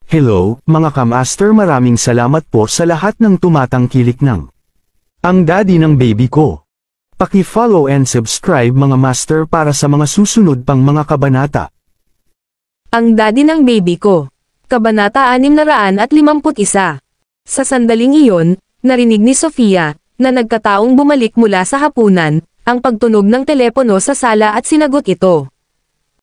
Hello, mga kamaster, maraming salamat po sa lahat ng tumatangkilik ng ang daddy ng baby ko. Paki-follow and subscribe mga master para sa mga susunod pang mga kabanata. Ang daddy ng baby ko. Kabanata 651. Sa sandaling iyon, narinig ni Sofia, na nagkataong bumalik mula sa hapunan, ang pagtunog ng telepono sa sala at sinagot ito.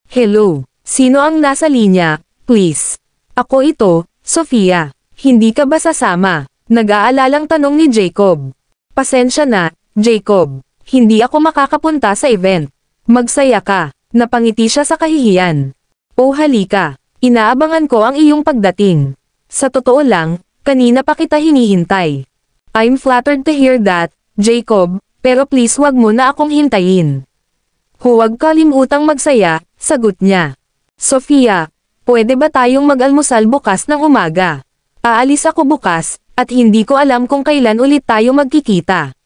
Hello, sino ang nasa linya, please? Ako ito, Sofia. Hindi ka ba sasama? Nag-aalalang tanong ni Jacob. Pasensya na, Jacob. Hindi ako makakapunta sa event. Magsaya ka. Napangiti siya sa kahihiyan. Oh halika. Inaabangan ko ang iyong pagdating. Sa totoo lang, kanina pa kita hinihintay. I'm flattered to hear that, Jacob, pero please wag mo na akong hintayin. Huwag kalimutang magsaya, sagot niya. Sofia, pwede ba tayong mag-almusal bukas ng umaga? Aalis ako bukas, at hindi ko alam kung kailan ulit tayo magkikita.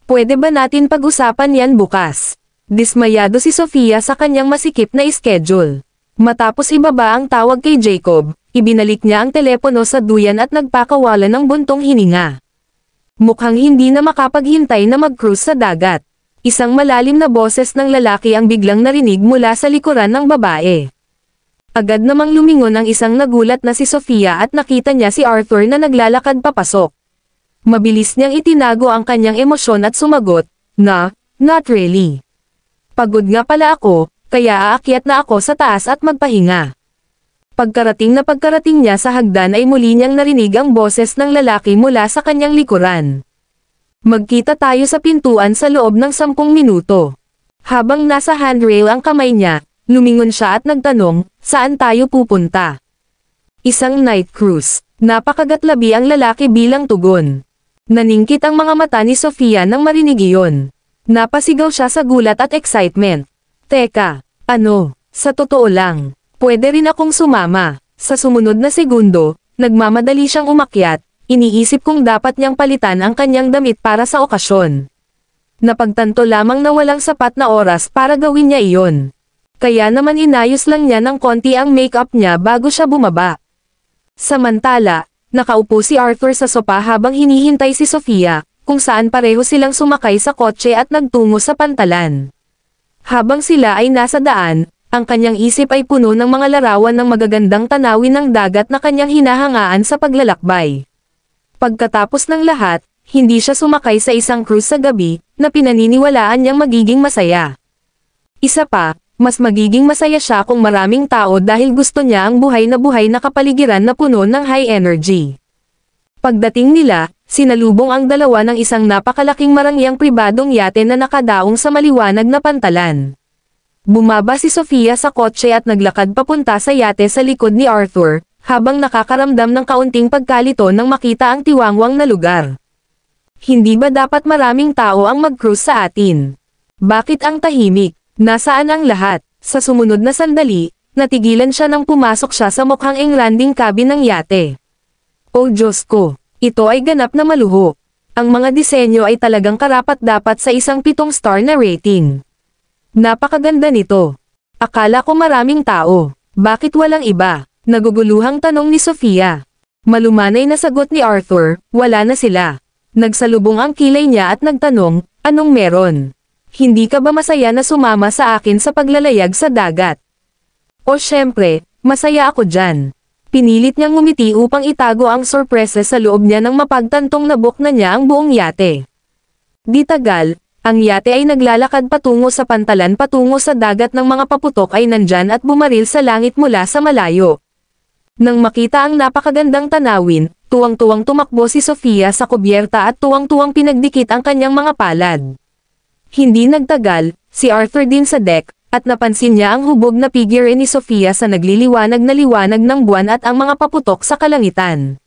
Pwede ba natin pag-usapan yan bukas? Dismayado si Sofia sa kanyang masikip na schedule. Matapos ibaba ang tawag kay Jacob, ibinalik niya ang telepono sa duyan at nagpakawalan ng buntong hininga. Mukhang hindi na makapaghintay na mag-cruise sa dagat. Isang malalim na boses ng lalaki ang biglang narinig mula sa likuran ng babae. Agad namang lumingon ang isang nagulat na si Sofia at nakita niya si Arthur na naglalakad papasok. Mabilis niyang itinago ang kanyang emosyon at sumagot, not really. Pagod nga pala ako, kaya aakyat na ako sa taas at magpahinga. Pagkarating niya sa hagdan ay muli niyang narinig ang boses ng lalaki mula sa kanyang likuran. Magkita tayo sa pintuan sa loob ng 10 minuto. Habang nasa handrail ang kamay niya, lumingon siya at nagtanong, saan tayo pupunta? Isang night cruise. Napakagatlabi ang lalaki bilang tugon. Naningkit ang mga mata ni Sofia nang marinig iyon. Napasigaw siya sa gulat at excitement. Teka, sa totoo lang, pwede rin akong sumama. Sa sumunod na segundo, nagmamadali siyang umakyat, iniisip kung dapat niyang palitan ang kanyang damit para sa okasyon. Napagtanto lamang na walang sapat na oras para gawin niya iyon. Kaya naman inayos lang niya ng konti ang makeup niya bago siya bumaba. Samantala, nakaupo si Arthur sa sopa habang hinihintay si Sofia, kung saan pareho silang sumakay sa kotse at nagtungo sa pantalan. Habang sila ay nasa daan, ang kanyang isip ay puno ng mga larawan ng magagandang tanawin ng dagat na kanyang hinahangaan sa paglalakbay. Pagkatapos ng lahat, hindi siya sumakay sa isang cruise sa gabi, na pinaniniwalaan niyang magiging masaya. Isa pa, mas magiging masaya siya kung maraming tao dahil gusto niya ang buhay na kapaligiran na puno ng high energy. Pagdating nila, sinalubong ang dalawa ng isang napakalaking marangyang pribadong yate na nakadaong sa maliwanag na pantalan. Bumaba si Sofia sa kotse at naglakad papunta sa yate sa likod ni Arthur, habang nakakaramdam ng kaunting pagkalito nang makita ang tiwangwang na lugar. Hindi ba dapat maraming tao ang mag-cruise sa atin? Bakit ang tahimik? Nasaan ang lahat? Sa sumunod na sandali, natigilan siya nang pumasok siya sa mukhang engranding cabin ng yate. Oh Diyos ko, ito ay ganap na maluho. Ang mga disenyo ay talagang karapat-dapat sa isang 7-star na rating. Napakaganda nito. Akala ko maraming tao. Bakit walang iba? Naguguluhang tanong ni Sofia. Malumanay na sagot ni Arthur, wala na sila. Nagsalubong ang kilay niya at nagtanong, anong meron? Hindi ka ba masaya na sumama sa akin sa paglalayag sa dagat? O syempre, masaya ako dyan. Pinilit niyang ngumiti upang itago ang sorpresa sa loob niya nang mapagtantong nabuk na niya ang buong yate. Di tagal, ang yate ay naglalakad patungo sa pantalan patungo sa dagat ng mga paputok ay nandyan at bumaril sa langit mula sa malayo. Nang makita ang napakagandang tanawin, tuwang-tuwang tumakbo si Sofia sa kubyerta at tuwang-tuwang pinagdikit ang kanyang mga palad. Hindi nagtagal, si Arthur din sa deck, at napansin niya ang hubog na figure ni Sofia sa nagliliwanag na liwanag ng buwan at ang mga paputok sa kalangitan.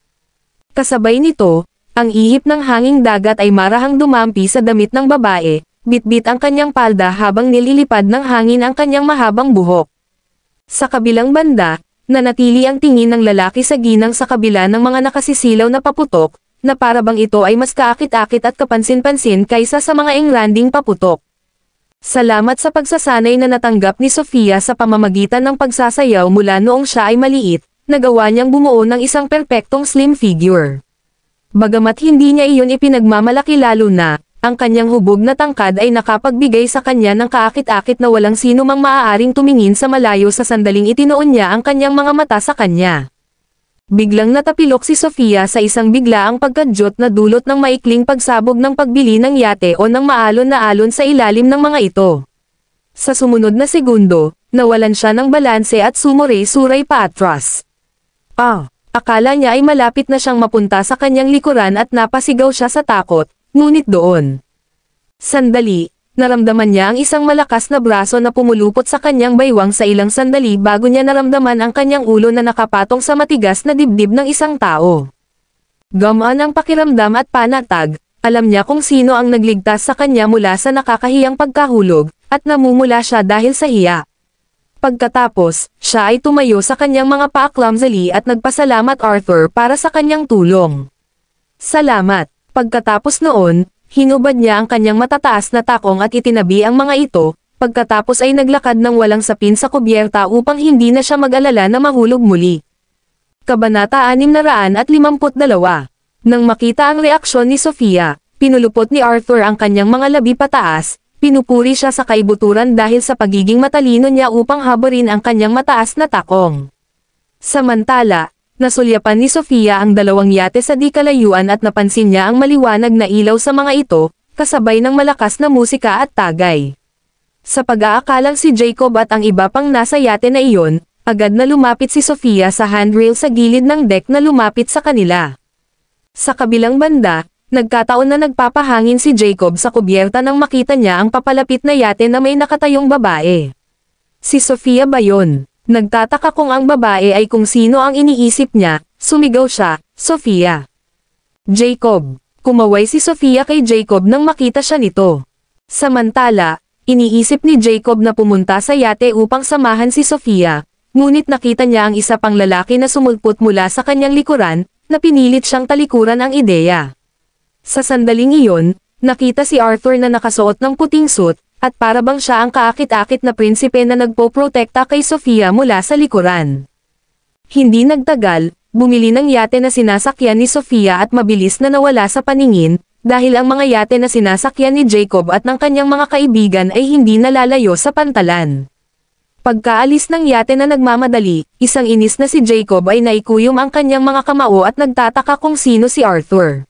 Kasabay nito, ang ihip ng hanging dagat ay marahang dumampi sa damit ng babae, bitbit ang kanyang palda habang nililipad ng hangin ang kanyang mahabang buhok. Sa kabilang banda, nanatili ang tingin ng lalaki sa ginang sa kabila ng mga nakasisilaw na paputok, na parabang ito ay mas kaakit-akit at kapansin-pansin kaysa sa mga engranding paputok. Salamat sa pagsasanay na natanggap ni Sofia sa pamamagitan ng pagsasayaw mula noong siya ay maliit, nagawa niyang bumuo ng isang perpektong slim figure. Bagamat hindi niya iyon ipinagmamalaki lalo na, ang kanyang hubog na tangkad ay nakapagbigay sa kanya ng kaakit-akit na walang sino mang maaaring tumingin sa malayo sa sandaling itinoon niya ang kanyang mga mata sa kanya. Biglang natapilok si Sofia sa isang biglaang pagkadyot na dulot ng maikling pagsabog ng pagbili ng yate o ng maalon na alon sa ilalim ng mga ito. Sa sumunod na segundo, nawalan siya ng balanse at sumuray-suray paatras. Akala niya ay malapit na siyang mapunta sa kanyang likuran at napasigaw siya sa takot. Ngunit doon. Sandali, naramdaman niya ang isang malakas na braso na pumulupot sa kanyang baywang sa ilang sandali bago niya naramdaman ang kanyang ulo na nakapatong sa matigas na dibdib ng isang tao. Gamaan ang pakiramdam at panatag, alam niya kung sino ang nagligtas sa kanya mula sa nakakahiyang pagkahulog, at namumula siya dahil sa hiya. Pagkatapos, siya ay tumayo sa kanyang mga paa clumsily at nagpasalamat Arthur para sa kanyang tulong. Salamat. Pagkatapos noon, hinubad niya ang kanyang matataas na takong at itinabi ang mga ito, pagkatapos ay naglakad ng walang sapin sa kubyerta upang hindi na siya mag-alala na mahulog muli. Kabanata 652. Nang makita ang reaksyon ni Sofia, pinulupot ni Arthur ang kanyang mga labi pataas, pinupuri siya sa kaibuturan dahil sa pagiging matalino niya upang habarin ang kanyang mataas na takong. Samantala, nasulyapan ni Sofia ang dalawang yate sa di kalayuan at napansin niya ang maliwanag na ilaw sa mga ito, kasabay ng malakas na musika at tagay. Sa pag-aakalang si Jacob at ang iba pang nasa yate na iyon, agad na lumapit si Sofia sa handrail sa gilid ng deck na lumapit sa kanila. Sa kabilang banda, nagkataon na nagpapahangin si Jacob sa kubyerta nang makita niya ang papalapit na yate na may nakatayong babae. Si Sofia ba yun? Nagtataka kung ang babae ay kung sino ang iniisip niya, sumigaw siya, Sofia. Jacob. Kumaway si Sofia kay Jacob nang makita siya nito. Samantala, iniisip ni Jacob na pumunta sa yate upang samahan si Sofia, ngunit nakita niya ang isa pang lalaki na sumulpot mula sa kanyang likuran, na pinilit siyang talikuran ang ideya. Sa sandaling iyon, nakita si Arthur na nakasuot ng puting suit, at para bang siya ang kaakit-akit na prinsipe na nagpoprotekta kay Sofia mula sa likuran. Hindi nagtagal, bumili ng yate na sinasakyan ni Sofia at mabilis na nawala sa paningin, dahil ang mga yate na sinasakyan ni Jacob at ng kanyang mga kaibigan ay hindi nalalayo sa pantalan. Pagkaalis ng yate na nagmamadali, isang inis na si Jacob ay naikuyom ang kanyang mga kamao at nagtataka kung sino si Arthur.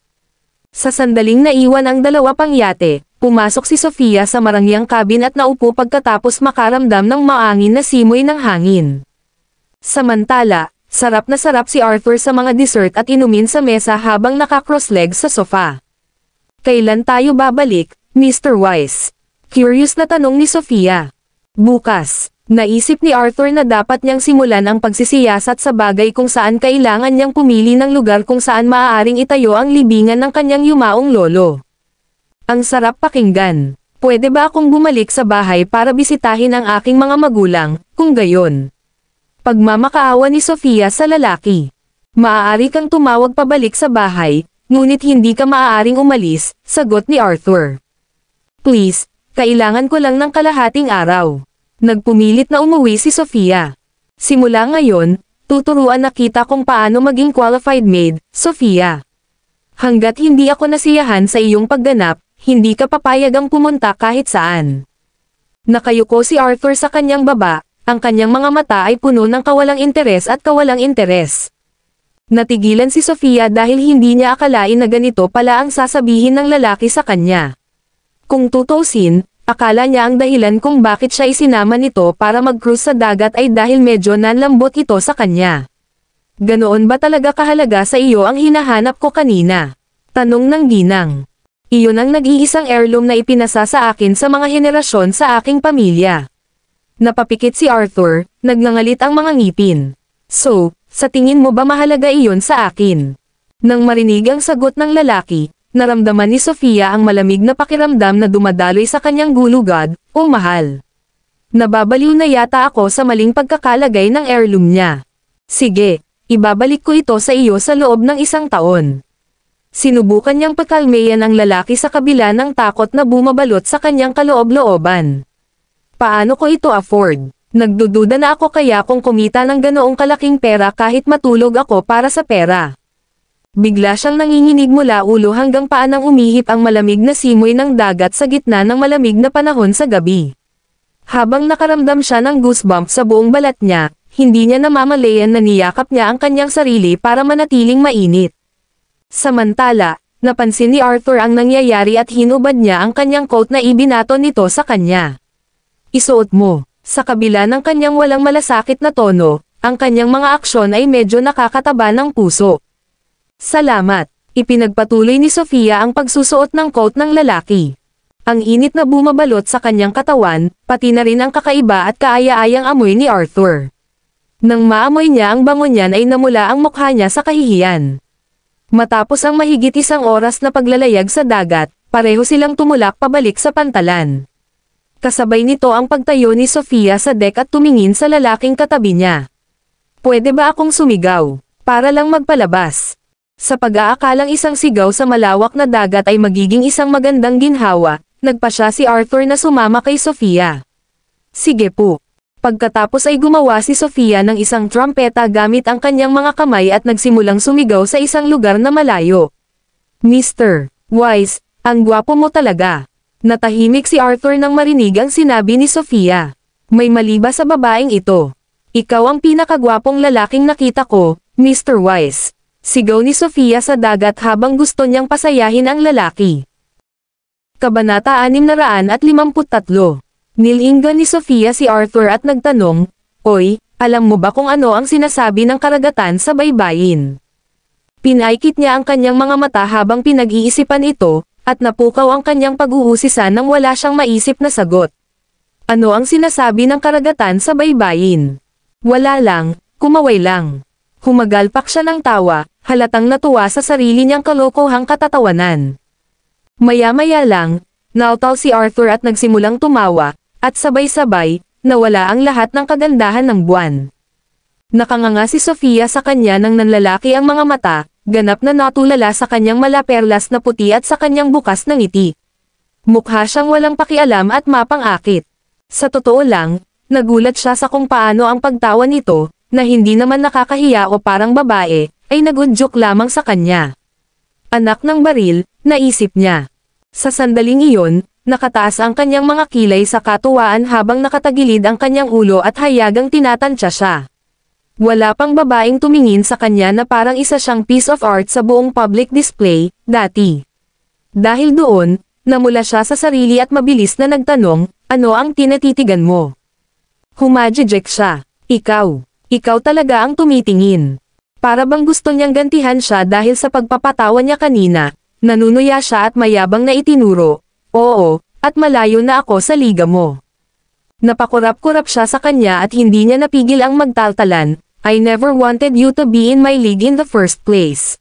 Sa sandaling naiwan ang dalawa pang yate, pumasok si Sofia sa marangyang cabin at naupo pagkatapos makaramdam ng maangin na simoy ng hangin. Samantala, sarap na sarap si Arthur sa mga dessert at inumin sa mesa habang naka-cross-leg sa sofa. Kailan tayo babalik, Mr. Weiss? Curious na tanong ni Sofia. Bukas. Naisip ni Arthur na dapat niyang simulan ang pagsisiyasat sa bagay kung saan kailangan niyang pumili ng lugar kung saan maaaring itayo ang libingan ng kanyang yumaong lolo. Ang sarap pakinggan. Pwede ba akong bumalik sa bahay para bisitahin ang aking mga magulang, kung gayon? Pagmamakaawa ni Sofia sa lalaki. Maaari kang tumawag pabalik sa bahay, ngunit hindi ka maaaring umalis, sagot ni Arthur. Please, kailangan ko lang ng kalahating araw. Nagpumilit na umuwi si Sofia. Simula ngayon, tuturuan na kita kung paano maging qualified maid, Sofia. Hanggat hindi ako nasiyahan sa iyong pagganap, hindi ka papayagang pumunta kahit saan. Nakayuko si Arthur sa kanyang baba, ang kanyang mga mata ay puno ng kawalang interes at kawalang interes. Natigilan si Sofia dahil hindi niya akalain na ganito pala ang sasabihin ng lalaki sa kanya. Kung tutusin, akala niya ang dahilan kung bakit siya isinama nito para mag-cruise sa dagat ay dahil medyo nanlambot ito sa kanya. Ganoon ba talaga kahalaga sa iyo ang hinahanap ko kanina? Tanong ng ginang. Iyon ang nag-iisang heirloom na ipinasa sa akin sa mga henerasyon sa aking pamilya. Napapikit si Arthur, nagngangalit ang mga ngipin. So, sa tingin mo ba mahalaga iyon sa akin? Nang marinig ang sagot ng lalaki, naramdaman ni Sofia ang malamig na pakiramdam na dumadaloy sa kanyang gulugad, o mahal. Nababaliw na yata ako sa maling pagkakalagay ng heirloom niya. Sige, ibabalik ko ito sa iyo sa loob ng 1 taon. Sinubukan niyang pakalmeyan ang lalaki sa kabila ng takot na bumabalot sa kanyang kaloob-looban. Paano ko ito afford? Nagdududa na ako kaya kung kumita ng ganoong kalaking pera kahit matulog ako para sa pera. Bigla siyang nanginginig mula ulo hanggang paa nang umihip ang malamig na simoy ng dagat sa gitna ng malamig na panahon sa gabi. Habang nakaramdam siya ng goosebumps sa buong balat niya, hindi niya namamalayan na niyakap niya ang kanyang sarili para manatiling mainit. Samantala, napansin ni Arthur ang nangyayari at hinubad niya ang kanyang coat na ibinato nito sa kanya. Isuot mo. Sa kabila ng kanyang walang malasakit na tono, ang kanyang mga aksyon ay medyo nakakataba ng puso. Salamat. Ipinagpatuloy ni Sofia ang pagsusuot ng coat ng lalaki. Ang init na bumabalot sa kanyang katawan, pati na rin ang kakaiba at kaaya-ayang amoy ni Arthur. Nang maamoy niya ang bango niyan ay namula ang mukha niya sa kahihiyan. Matapos ang mahigit 1 oras na paglalayag sa dagat, pareho silang tumulak pabalik sa pantalan. Kasabay nito ang pagtayo ni Sofia sa deck at tumingin sa lalaking katabi niya. Pwede ba akong sumigaw? Para lang magpalabas. Sa pag-aakalang isang sigaw sa malawak na dagat ay magiging isang magandang ginhawa, nagpa siya si Arthur na sumama kay Sofia. Sige po. Pagkatapos ay gumawa si Sofia ng isang trumpeta gamit ang kanyang mga kamay at nagsimulang sumigaw sa isang lugar na malayo. Mr. Wise, ang gwapo mo talaga. Natahimik si Arthur nang marinig ang sinabi ni Sofia. May mali ba sa babaeng ito? Ikaw ang pinakagwapong lalaking nakita ko, Mr. Wise. Sigaw ni Sofia sa dagat habang gusto niyang pasayahin ang lalaki. Kabanata 653. Nilinggan ni Sofia si Arthur at nagtanong, Oy, alam mo ba kung ano ang sinasabi ng karagatan sa baybayin? Pinaikit niya ang kanyang mga mata habang pinag-iisipan ito, at napukaw ang kanyang pag-uusisa nang wala siyang maisip na sagot. Ano ang sinasabi ng karagatan sa baybayin? Wala lang, kumaway lang. Humagalpak siya ng tawa, halatang natuwa sa sarili niyang kalokohang katatawanan. Maya-maya lang, nautaw si Arthur at nagsimulang tumawa, at sabay-sabay, nawala ang lahat ng kagandahan ng buwan. Nakanganga si Sofia sa kanya nang nanlalaki ang mga mata, ganap na natulala sa kanyang malaperlas na puti at sa kanyang bukas na ngiti. Mukha siyang walang pakialam at mapang-akit. Sa totoo lang, nagulat siya sa kung paano ang pagtawa nito, na hindi naman nakakahiya o parang babae, ay nagudyok lamang sa kanya. Anak ng baril, naisip niya. Sa sandaling iyon, nakataas ang kanyang mga kilay sa katuwaan habang nakatagilid ang kanyang ulo at hayagang tinatansya siya. Wala pang babaeng tumingin sa kanya na parang isa siyang piece of art sa buong public display, dati. Dahil doon, namula siya sa sarili at mabilis na nagtanong, ano ang tinatitigan mo? Humajijek siya. Ikaw talaga ang tumitingin. Para bang gusto niyang gantihan siya dahil sa pagpapatawa niya kanina, nanunuya siya at mayabang na itinuro, oo, at malayo na ako sa liga mo. Napakurap-kurap siya sa kanya at hindi niya napigil ang magtaltalan, I never wanted you to be in my league in the first place.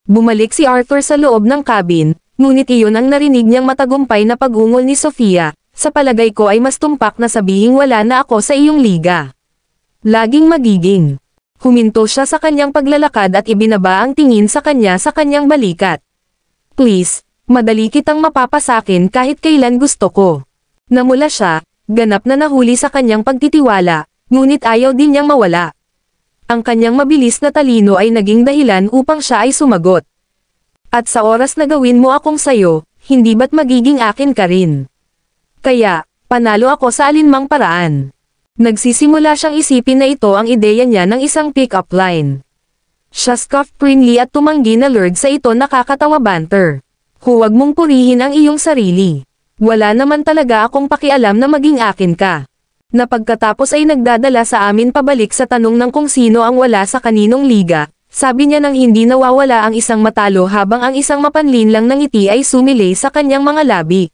Bumalik si Arthur sa loob ng cabin, ngunit iyon ang narinig niyang matagumpay na pag-ungol ni Sofia, sa palagay ko ay mas tumpak na sabihing wala na ako sa iyong liga. Laging magiging. Huminto siya sa kanyang paglalakad at ibinaba ang tingin sa kanyang balikat. Please, madali kitang mapapasakin kahit kailan gusto ko. Namula siya, ganap na nahuli sa kanyang pagtitiwala, ngunit ayaw din niyang mawala. Ang kanyang mabilis na talino ay naging dahilan upang siya ay sumagot. At sa oras na gawin mo akong sayo, hindi ba't magiging akin ka rin? Kaya, panalo ako sa alinmang paraan. Nagsisimula siyang isipin na ito ang ideya niya ng isang pick-up line. Siya scoffed primly at tumanggi na lured sa ito nakakatawa banter. Huwag mong purihin ang iyong sarili. Wala naman talaga akong pakialam na maging akin ka. Na pagkatapos ay nagdadala sa amin pabalik sa tanong ng kung sino ang wala sa kaninong liga, sabi niya nang hindi nawawala ang isang matalo habang ang isang mapanlin lang ng ngiti ay sumilay sa kanyang mga labi.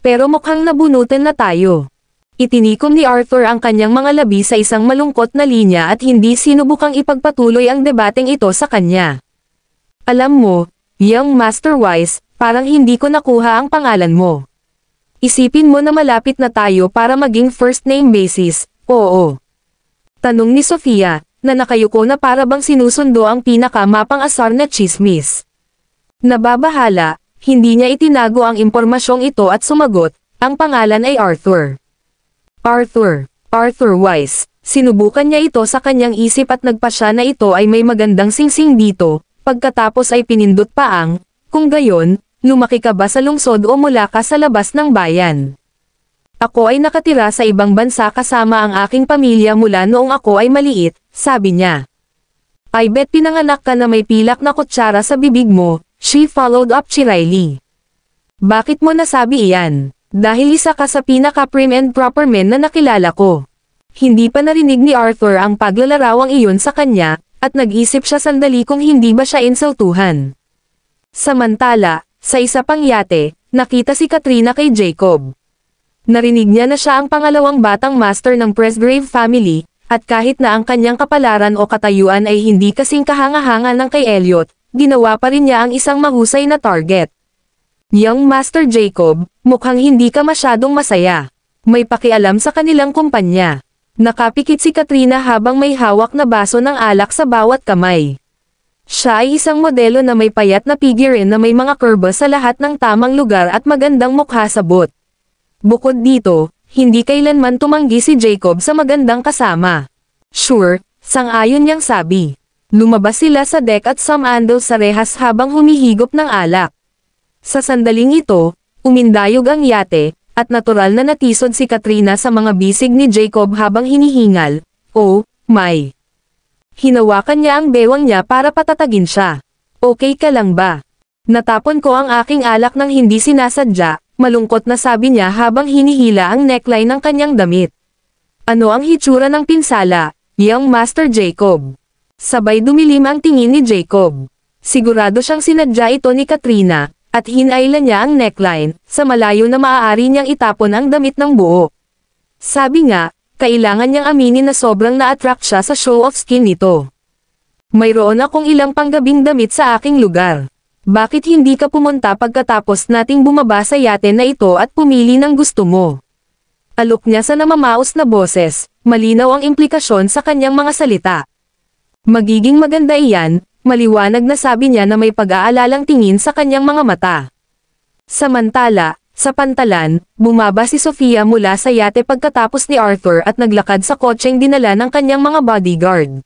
Pero mukhang nabunutan na tayo. Itinikom ni Arthur ang kanyang mga labi sa isang malungkot na linya at hindi sinubukang ipagpatuloy ang debateng ito sa kanya. Alam mo, young Master Wise, parang hindi ko nakuha ang pangalan mo. Isipin mo na malapit na tayo para maging first name basis, oo. Tanong ni Sofia, na nakayuko na para bang sinusundo ang pinakamapang-asar na chismis. Nababahala, hindi niya itinago ang impormasyong ito at sumagot, ang pangalan ay Arthur. Arthur, Arthur Wise, sinubukan niya ito sa kanyang isip at nagpasya na ito ay may magandang singsing dito, pagkatapos ay pinindot pa ang, kung gayon, lumaki ka ba sa lungsod o mula ka sa labas ng bayan? Ako ay nakatira sa ibang bansa kasama ang aking pamilya mula noong ako ay maliit, sabi niya. I bet pinanganak ka na may pilak na kutsara sa bibig mo, she followed up cheerily. Bakit mo nasabi iyan? Dahil isa ka sa pinaka-prim and proper men na nakilala ko. Hindi pa narinig ni Arthur ang paglalarawang iyon sa kanya, at nag-isip siya sandali kung hindi ba siya insultuhan. Samantala, sa isa pang yate, nakita si Katrina kay Jacob. Narinig niya na siya ang pangalawang batang master ng Presgrave family, at kahit na ang kanyang kapalaran o katayuan ay hindi kasing kahanga-hanga ng kay Elliot, ginawa pa rin niya ang isang mahusay na target. Young Master Jacob, mukhang hindi ka masyadong masaya. May pakialam sa kanilang kumpanya. Nakapikit si Katrina habang may hawak na baso ng alak sa bawat kamay. Siya ay isang modelo na may payat na figurine na may mga kurba sa lahat ng tamang lugar at magandang mukha sa bot. Bukod dito, hindi kailanman tumanggi si Jacob sa magandang kasama. Sure, sang-ayon niyang sabi. Lumabas sila sa deck at sumandal sa rehas habang humihigop ng alak. Sa sandaling ito, umindayog ang yate, at natural na natisod si Katrina sa mga bisig ni Jacob habang hinihingal. Oh, my. Hinawakan niya ang bewang niya para patatagin siya. Okay ka lang ba? Natapon ko ang aking alak nang hindi sinasadya, malungkot na sabi niya habang hinihila ang neckline ng kanyang damit. Ano ang hitsura ng pinsala, Young Master Jacob? Sabay dumilim ang tingin ni Jacob. Sigurado siyang sinadya ito ni Katrina, at hinailan niya ang neckline, sa malayo na maaari niyang itapon ang damit ng buo. Sabi nga, kailangan niyang aminin na sobrang na-attract siya sa show of skin nito. Mayroon akong ilang panggabing damit sa aking lugar. Bakit hindi ka pumunta pagkatapos nating bumaba sa yate na ito at pumili ng gusto mo? Alok niya sa namamaos na boses, malinaw ang implikasyon sa kanyang mga salita. Magiging maganda iyan, maliwanag na sabi niya na may pag-aalalang tingin sa kanyang mga mata. Samantala, sa pantalan, bumaba si Sofia mula sa yate pagkatapos ni Arthur at naglakad sa kotseng dinala ng kanyang mga bodyguard.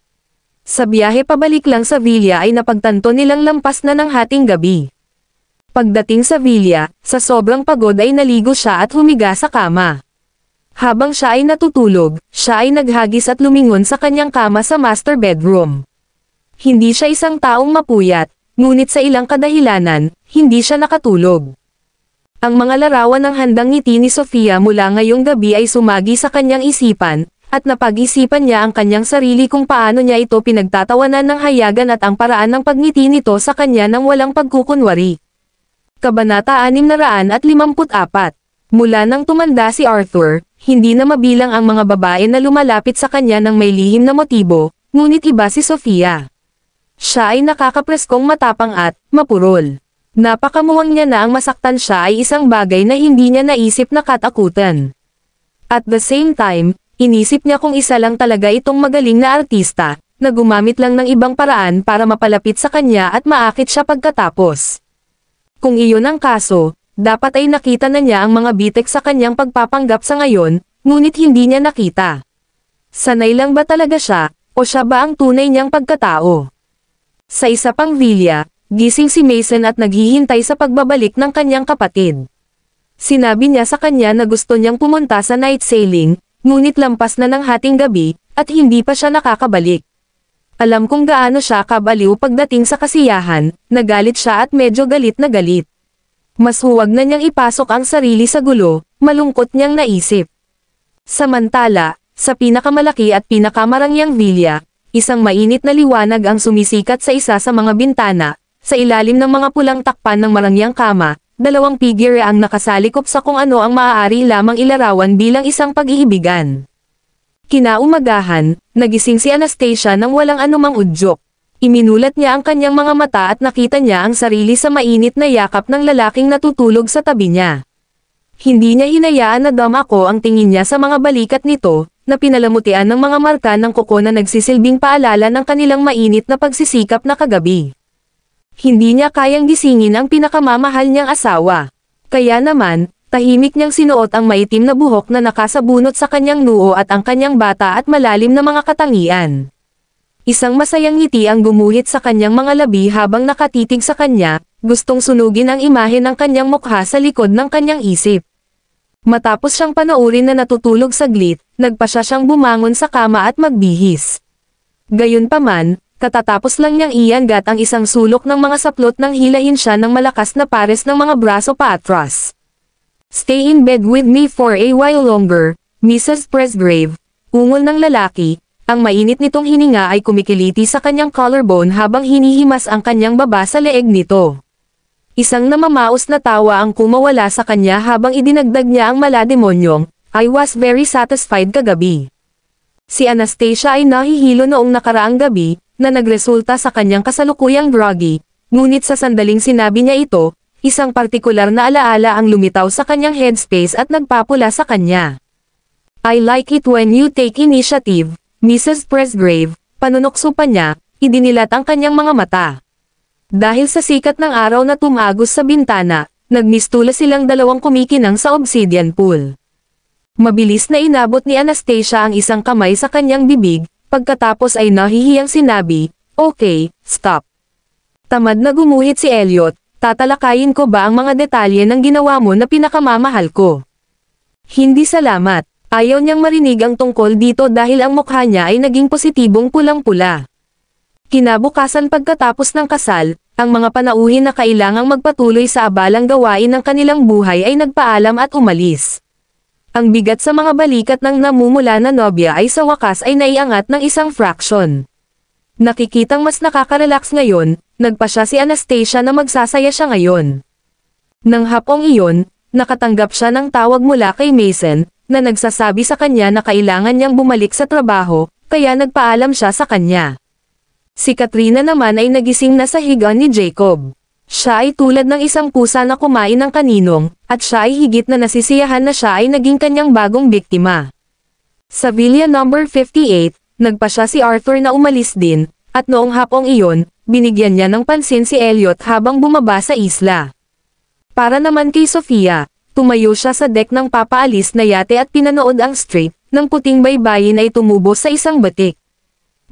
Sa biyahe pabalik lang sa villa ay napagtanto nilang lampas na ng hating gabi. Pagdating sa villa, sa sobrang pagod ay naligo siya at humiga sa kama. Habang siya ay natutulog, siya ay naghagis at lumingon sa kanyang kama sa master bedroom. Hindi siya isang taong mapuyat, ngunit sa ilang kadahilanan, hindi siya nakatulog. Ang mga larawan ng handang ngiti ni Sofia mula ngayong gabi ay sumagi sa kanyang isipan, at napag-isipan niya ang kanyang sarili kung paano niya ito pinagtatawanan ng hayagan at ang paraan ng pagngiti nito sa kanya nang walang pagkukunwari. Kabanata 654. Mula nang tumanda si Arthur, hindi na mabilang ang mga babae na lumalapit sa kanya ng may lihim na motibo, ngunit iba si Sofia. Siya ay nakakapreskong matapang at mapurol. Napakamuwang niya na ang masaktan siya ay isang bagay na hindi niya naisip na katakutan. At the same time, inisip niya kung isa lang talaga itong magaling na artista, na gumamit lang ng ibang paraan para mapalapit sa kanya at maakit siya pagkatapos. Kung iyon ang kaso, dapat ay nakita na niya ang mga bitek sa kanyang pagpapanggap sa ngayon, ngunit hindi niya nakita. Sanay lang ba talaga siya, o siya ba ang tunay niyang pagkatao? Sa isa pang villa, gising si Mason at naghihintay sa pagbabalik ng kanyang kapatid. Sinabi niya sa kanya na gusto niyang pumunta sa night sailing, ngunit lampas na ng hating gabi, at hindi pa siya nakakabalik. Alam kung gaano siya kabaliw pagdating sa kasiyahan, nagalit siya at medyo galit na galit. Mas huwag na niyang ipasok ang sarili sa gulo, malungkot niyang naisip. Samantala, sa pinakamalaki at pinakamarangyang villa, isang mainit na liwanag ang sumisikat sa isa sa mga bintana, sa ilalim ng mga pulang takpan ng marangyang kama, dalawang figure ang nakasalikop sa kung ano ang maaari lamang ilarawan bilang isang pag-iibigan. Kinaumagahan, nagising si Anastasia nang walang anumang udyok. Iminulat niya ang kanyang mga mata at nakita niya ang sarili sa mainit na yakap ng lalaking natutulog sa tabi niya. Hindi niya hinayaan na damako ang tingin niya sa mga balikat nito, na pinalamutian ng mga marka ng kuko na nagsisilbing paalala ng kanilang mainit na pagsisikap na kagabi. Hindi niya kayang gisingin ang pinakamamahal niyang asawa. Kaya naman, Tahimik niyang sinuot ang maitim na buhok na nakasabunot sa kanyang noo at ang kanyang bata at malalim na mga katangian. Isang masayang ngiti ang gumuhit sa kanyang mga labi habang nakatitig sa kanya, gustong sunugin ang imahe ng kanyang mukha sa likod ng kanyang isip. Matapos siyang panoorin na natutulog saglit, nagpa siyang bumangon sa kama at magbihis. Gayunpaman, katatapos lang niyang iangat ang isang sulok ng mga saplot nang hilahin siya ng malakas na pares ng mga braso paatras. "Stay in bed with me for a while longer, Mrs. Presgrave," ungol ng lalaki. Ang mainit nitong hininga ay kumikiliti sa kanyang collarbone habang hinihimas ang kanyang baba sa leeg nito. Isang namamaos na tawa ang kumawala sa kanya habang idinagdag niya ang malademonyong, "I was very satisfied kagabi." Si Anastasia ay nahihilo noong nakaraang gabi, na nagresulta sa kanyang kasalukuyang groggy, ngunit sa sandaling sinabi niya ito, isang partikular na alaala ang lumitaw sa kanyang headspace at nagpapula sa kanya. "I like it when you take initiative, Mrs. Presgrave," panunokso pa niya, idinilat ang kanyang mga mata. Dahil sa sikat ng araw na tumagos sa bintana, nagmistula silang dalawang kumikinang sa obsidian pool. Mabilis na inabot ni Anastasia ang isang kamay sa kanyang bibig, pagkatapos ay nahihiyang sinabi, "Okay, stop." Tamad na gumuhit si Elliot, "Tatalakayin ko ba ang mga detalye ng ginawa mo na pinakamamahal ko?" "Hindi salamat." Ayaw niyang marinig ang tungkol dito dahil ang mukha niya ay naging positibong pulang-pula. Kinabukasan pagkatapos ng kasal, ang mga panauhin na kailangang magpatuloy sa abalang gawain ng kanilang buhay ay nagpaalam at umalis. Ang bigat sa mga balikat ng namumula na nobya ay sa wakas ay naiangat ng isang fraction. Nakikitang mas nakaka-relax ngayon, nagpa siya si Anastasia na magsasaya siya ngayon. Nang hapong iyon, nakatanggap siya ng tawag mula kay Mason, na nagsasabi sa kanya na kailangan niyang bumalik sa trabaho, kaya nagpaalam siya sa kanya. Si Katrina naman ay nagising na sa higa ni Jacob. Siya ay tulad ng isang pusa na kumain ng kaninong, at siya ay higit na nasisiyahan na siya ay naging kanyang bagong biktima. Sa Villa No. 58, nagpa siya si Arthur na umalis din, at noong hapong iyon, binigyan niya ng pansin si Elliot habang bumaba sa isla. Para naman kay Sofia, tumayo siya sa deck ng papaalis na yate at pinanood ang street, ng puting baybayin ay tumubo sa isang batik.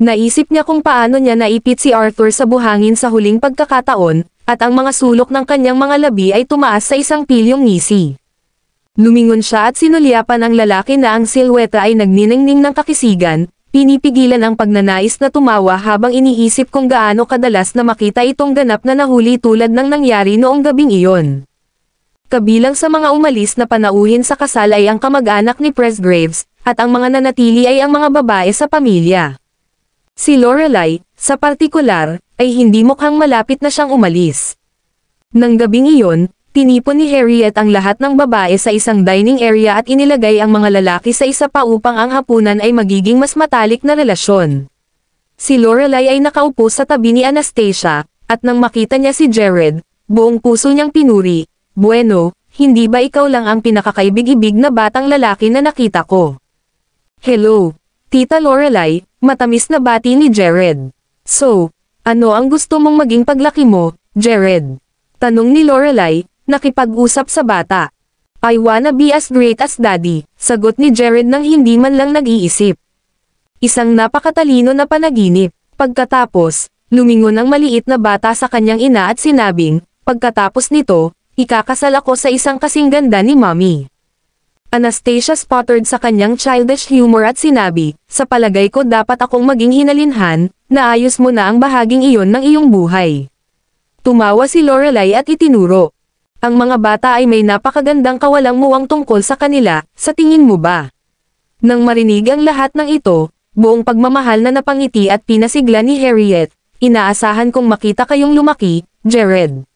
Naisip niya kung paano niya naipit si Arthur sa buhangin sa huling pagkakataon, at ang mga sulok ng kanyang mga labi ay tumaas sa isang pilyong ngisi. Lumingon siya at sinulyapan ang lalaki na ang silweta ay nagniningning ng kakisigan, pinipigilan ang pagnanais na tumawa habang iniisip kung gaano kadalas na makita itong ganap na nahuli tulad ng nangyari noong gabing iyon. Kabilang sa mga umalis na panauhin sa kasal ay ang kamag-anak ni Presgraves, at ang mga nanatili ay ang mga babae sa pamilya. Si Lorelai, sa partikular, ay hindi mukhang malapit na siyang umalis. Nang gabing iyon, tinipon ni Harriet ang lahat ng babae sa isang dining area at inilagay ang mga lalaki sa isa pa upang ang hapunan ay magiging mas matalik na relasyon. Si Lorelai ay nakaupo sa tabi ni Anastasia, at nang makita niya si Jared, buong puso niyang pinuri, "Bueno, hindi ba ikaw lang ang pinakakaibig-ibig na batang lalaki na nakita ko?" "Hello, Tita Lorelai," matamis na bati ni Jared. "So, ano ang gusto mong maging paglaki mo, Jared?" Tanong ni Lorelai, nakipag-usap sa bata. "I wanna be as great as Daddy," sagot ni Jared nang hindi man lang nag-iisip. Isang napakatalino na panaginip. Pagkatapos, lumingon ang maliit na bata sa kanyang ina at sinabing, "Pagkatapos nito, ikakasal ako sa isang kasing ganda ni Mommy." Anastasia sputtered sa kanyang childish humor at sinabi, "Sa palagay ko dapat akong maging hinalinhan, naayos mo na ang bahaging iyon ng iyong buhay." Tumawa si Lorelai at itinuro. "Ang mga bata ay may napakagandang kawalang muwang tungkol sa kanila, sa tingin mo ba?" Nang marinig ang lahat ng ito, buong pagmamahal na napangiti at pinasigla ni Harriet, "Inaasahan kong makita kayong lumaki, Jared."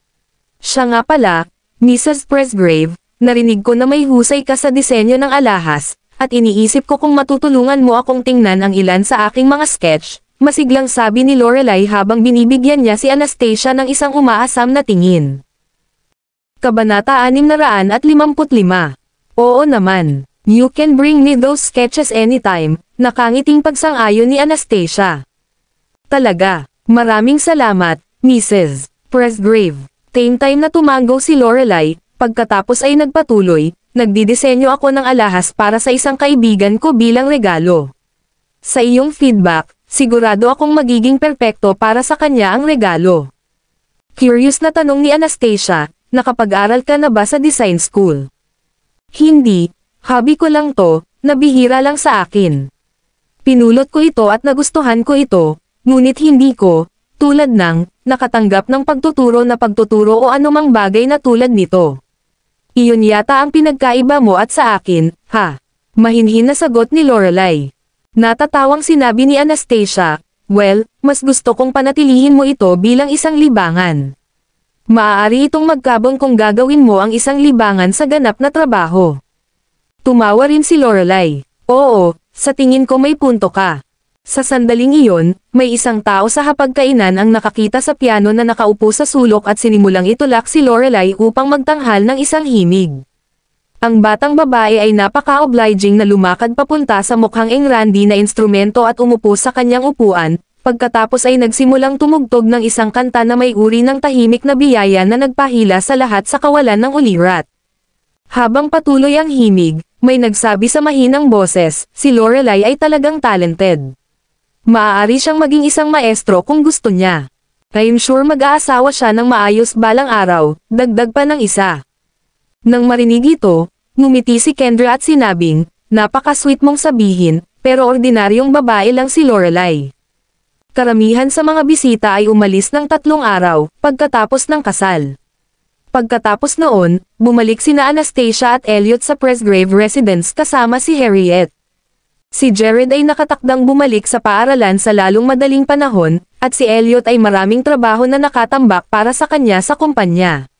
"Siya nga pala, Mrs. Presgrave, narinig ko na may husay ka sa disenyo ng alahas, at iniisip ko kung matutulungan mo akong tingnan ang ilan sa aking mga sketch," masiglang sabi ni Lorelai habang binibigyan niya si Anastasia ng isang umaasam na tingin. Kabanata 655. "Oo naman. You can bring me those sketches anytime," nakangiting pagsang-ayon ni Anastasia. "Talaga, maraming salamat, Mrs. Presgrave." Time na tumango si Lorelai, Pagkatapos ay nagpatuloy, nagdidisenyo ako ng alahas para sa isang kaibigan ko bilang regalo. Sa iyong feedback, sigurado akong magiging perpekto para sa kanya ang regalo. Curious na tanong ni Anastasia, nakapag-aral ka na ba sa design school? Hindi, hobby ko lang to, nabihira lang sa akin. Pinulot ko ito at nagustuhan ko ito, ngunit hindi ko, tulad ng, nakatanggap ng pagtuturo o anumang bagay na tulad nito. Iyon yata ang pinagkaiba mo at sa akin, ha? Mahinhin na sagot ni Lorelai. Natatawang sinabi ni Anastasia, well, mas gusto kong panatilihin mo ito bilang isang libangan. Maaari itong magkabong kung gagawin mo ang isang libangan sa ganap na trabaho. Tumawa rin si Lorelai. Oo, sa tingin ko may punto ka. Sa sandaling iyon, may isang tao sa hapagkainan ang nakakita sa piano na nakaupo sa sulok at sinimulang itulak si Lorelai upang magtanghal ng isang himig. Ang batang babae ay napaka-obliging na lumakad papunta sa mukhang engrandi na instrumento at umupo sa kanyang upuan, pagkatapos ay nagsimulang tumugtog ng isang kanta na may uri ng tahimik na biyaya na nagpahila sa lahat sa kawalan ng ulirat. Habang patuloy ang himig, may nagsabi sa mahinang boses, si Lorelai ay talagang talented. Maaari siyang maging isang maestro kung gusto niya. I'm sure mag-aasawa siya ng maayos balang araw, dagdag pa ng isa. Nang marinig ito, ngumiti si Kendra at sinabing, napaka-sweet mong sabihin, pero ordinaryong babae lang si Lorelai. Karamihan sa mga bisita ay umalis ng 3 araw, pagkatapos ng kasal. Pagkatapos noon, bumalik sina Anastasia at Elliot sa Presgrave residence kasama si Harriet. Si Jared ay nakatakdang bumalik sa paaralan sa lalong madaling panahon, at si Elliot ay maraming trabaho na nakatambak para sa kanya sa kumpanya.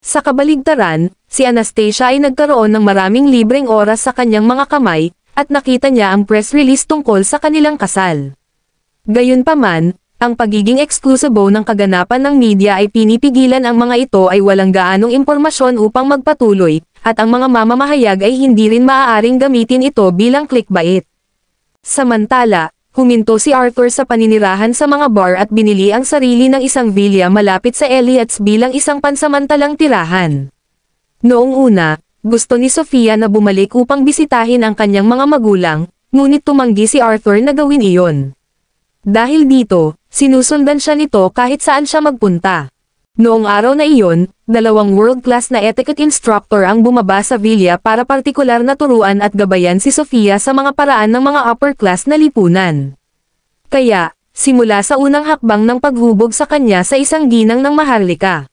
Sa kabaligtaran, si Anastasia ay nagkaroon ng maraming libreng oras sa kanyang mga kamay, at nakita niya ang press release tungkol sa kanilang kasal. Gayunpaman, ang pagiging eksklusibo ng kaganapan ng media ay pinipigilan ang mga ito ay walang gaanong impormasyon upang magpatuloy, at ang mga mamamahayag ay hindi rin maaaring gamitin ito bilang clickbait. Samantala, huminto si Arthur sa paninirahan sa mga bar at binili ang sarili ng isang villa malapit sa Elliott's bilang isang pansamantalang tirahan. Noong una, gusto ni Sofia na bumalik upang bisitahin ang kanyang mga magulang, ngunit tumanggi si Arthur na gawin iyon. Dahil dito, sinusundan siya nito kahit saan siya magpunta. Noong araw na iyon, 2 world-class na etiquette instructor ang bumaba sa villa para partikular na turuan at gabayan si Sofia sa mga paraan ng mga upper-class na lipunan. Kaya, simula sa unang hakbang ng paghubog sa kanya sa isang ginang ng Maharlika.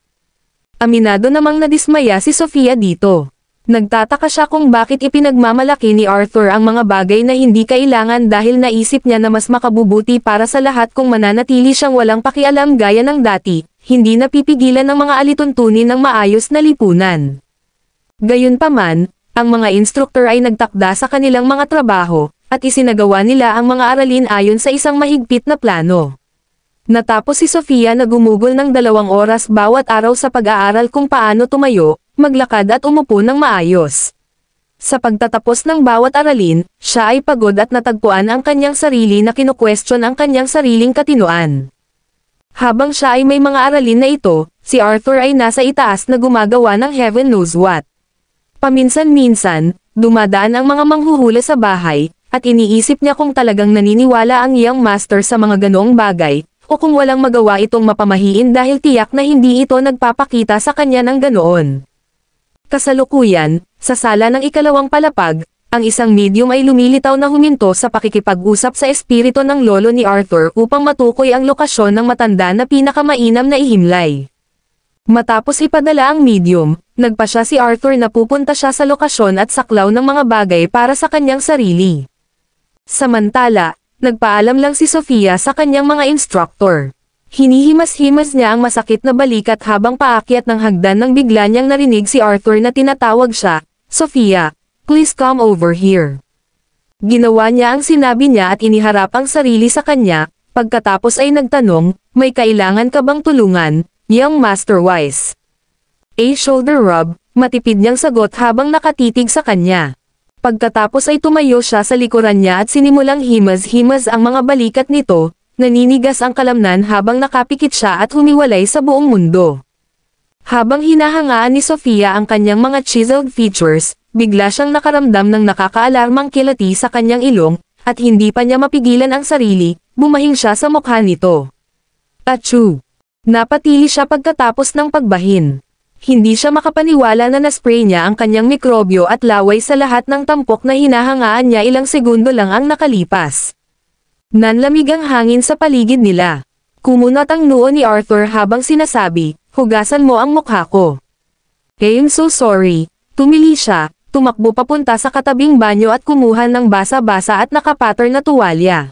Aminado namang nadismaya si Sofia dito. Nagtataka siya kung bakit ipinagmamalaki ni Arthur ang mga bagay na hindi kailangan dahil naisip niya na mas makabubuti para sa lahat kung mananatili siyang walang pakialam gaya ng dati, hindi napipigilan ng mga alituntunin ng maayos na lipunan. Gayunpaman, ang mga instruktor ay nagtakda sa kanilang mga trabaho, at isinagawa nila ang mga aralin ayon sa isang mahigpit na plano. Natapos si Sofia na gumugol ng 2 oras bawat araw sa pag-aaral kung paano tumayo, maglakad at umupo ng maayos. Sa pagtatapos ng bawat aralin, siya ay pagod at natagpuan ang kanyang sarili na kinukwestiyon ang kanyang sariling katinoan. Habang siya ay may mga aralin na ito, si Arthur ay nasa itaas na gumagawa ng heaven knows what. Paminsan-minsan, dumadaan ang mga manghuhula sa bahay, at iniisip niya kung talagang naniniwala ang iyang master sa mga ganoong bagay, o kung walang magawa itong mapamahiin dahil tiyak na hindi ito nagpapakita sa kanya ng ganoon. Kasalukuyan, sa sala ng 2nd palapag, ang isang medium ay lumilitaw na huminto sa pakikipag-usap sa espiritu ng lolo ni Arthur upang matukoy ang lokasyon ng matanda na pinakamainam na ihimlay. Matapos ipadala ang medium, nagpasya si Arthur na pupunta siya sa lokasyon at saklaw ng mga bagay para sa kanyang sarili. Samantala, nagpaalam lang si Sofia sa kanyang mga instructor. Hinihimas-himas niya ang masakit na balikat habang paakyat ng hagdan nang bigla niyang narinig si Arthur na tinatawag siya, "Sofia, please come over here." Ginawa niya ang sinabi niya at iniharap ang sarili sa kanya, pagkatapos ay nagtanong, "May kailangan ka bang tulungan, young Master Wise?" A shoulder rub, matipid niyang sagot habang nakatitig sa kanya. Pagkatapos ay tumayo siya sa likuran niya at sinimulang himas-himas ang mga balikat nito, naninigas ang kalamnan habang nakapikit siya at humiwalay sa buong mundo. Habang hinahangaan ni Sofia ang kanyang mga chiseled features, bigla siyang nakaramdam ng nakakaalarmang kilati sa kanyang ilong, at hindi pa niya mapigilan ang sarili, bumahing siya sa mukha nito. Achoo! Napatili siya pagkatapos ng pagbahin. Hindi siya makapaniwala na naspray niya ang kanyang mikrobyo at laway sa lahat ng tampok na hinahangaan niya. Ilang segundo lang ang nakalipas. Nanlamig ang hangin sa paligid nila. Kumunat ang noo ni Arthur habang sinasabi, "Hugasan mo ang mukha ko." "I'm so sorry." Tumili siya, tumakbo papunta sa katabing banyo at kumuha ng basa-basa at nakapattern na tuwalya.